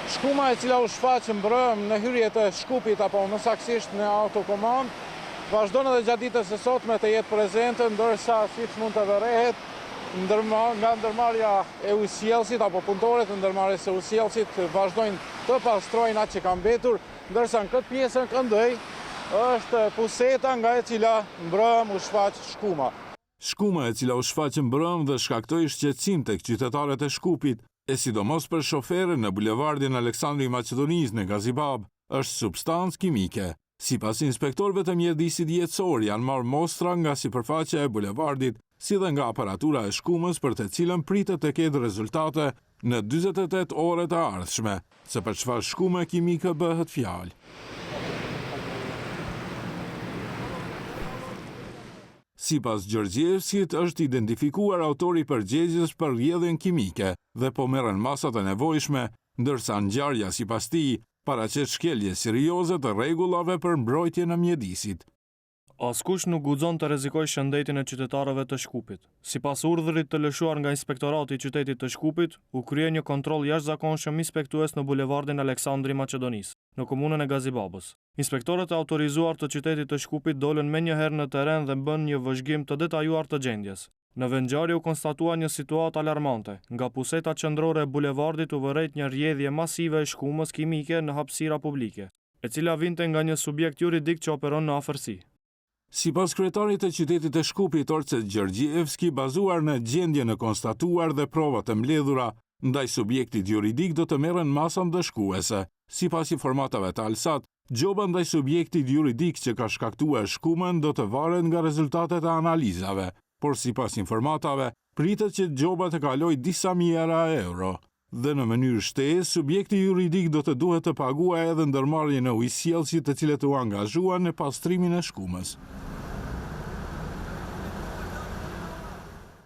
Shkuma e cila u shfaq mbrëm në hyrje të Shkupit apo më saktësisht në autokomand, vazhdon edhe gjatë ditës së sotme të jetë prezente, ndërsa siç mund të vërehet, nga ndërmarrja e ujësjellësit apo punëtorët e ndërmarrjes së ujësjellësit vazhdojnë të pastrojnë atë që ka mbetur, ndërsa në këtë pjesën këndej është puseta nga e cila mbrëm u shfaq shkuma. Shkuma e cila u shfaq mbrëm dhe shkaktoi shqetësim tek qytetarët e Shkupit, e sidomos për shoferën në bulevardin Aleksandri Maqedonisë në Gazibab, është substancë kimike. Sipas inspektorëve të mjedisit jetësor janë marrë mostra nga sipërfaqja e bulevardit, si dhe nga aparatura e shkumës për të cilën pritet të ketë rezultate në 48 orët e ardhshme, se për çfarë shkume kimike bëhet fjalë. Sipas Gjorgjevskit është identifikuar autori i përgjegjës për rrjedhjen kimike dhe po merren masat e nevojshme, ndërsa ngjarja sipas tij paraqet shkelje serioze të rregullave për mbrojtjen e mjedisit. Askush nuk guxon të rrezikojë shëndetin e qytetarëve të Shkupit. Sipas urdhërit të lëshuar nga Inspektorati i Qytetit të Shkupit, u krye një kontroll jashtëzakonshëm inspektues në bulevardin Aleksandri Maqedonisë, në komunën e Gazibabës. Inspektorët e autorizuar të Qytetit të Shkupit dolën menjëherë në terren dhe bën një vëzhgim të detajuar të gjendjes. Në vendngjarje u konstatua një situatë alarmante. Nga puseta qendrore e bulevardit u vërejt një rrjedhje masive e shkumës kimike në hapësira publike, e cila vinte nga një subjekt juridik që operon në afërsi. Sipas kryetarit të qytetit të Shkupit Orçet Gjorgjevski, bazuar në gjendjen e konstatuar dhe provat e mbledhura, ndaj subjektit juridik do të merren masa ndëshkuese. Sipas informatave të Alsat, gjoba ndaj subjektit juridik që ka shkaktuar shkumën do të varet nga rezultatet e analizave, por sipas informatave, pritet që gjoba të kalojë disa mijëra euro. Dhe në mënyrë shtesë, subjekti juridik do të duhet të paguajë edhe ndërmarrjen e ujësjellësit të cilët u angazhuan në pastrimin e shkumës.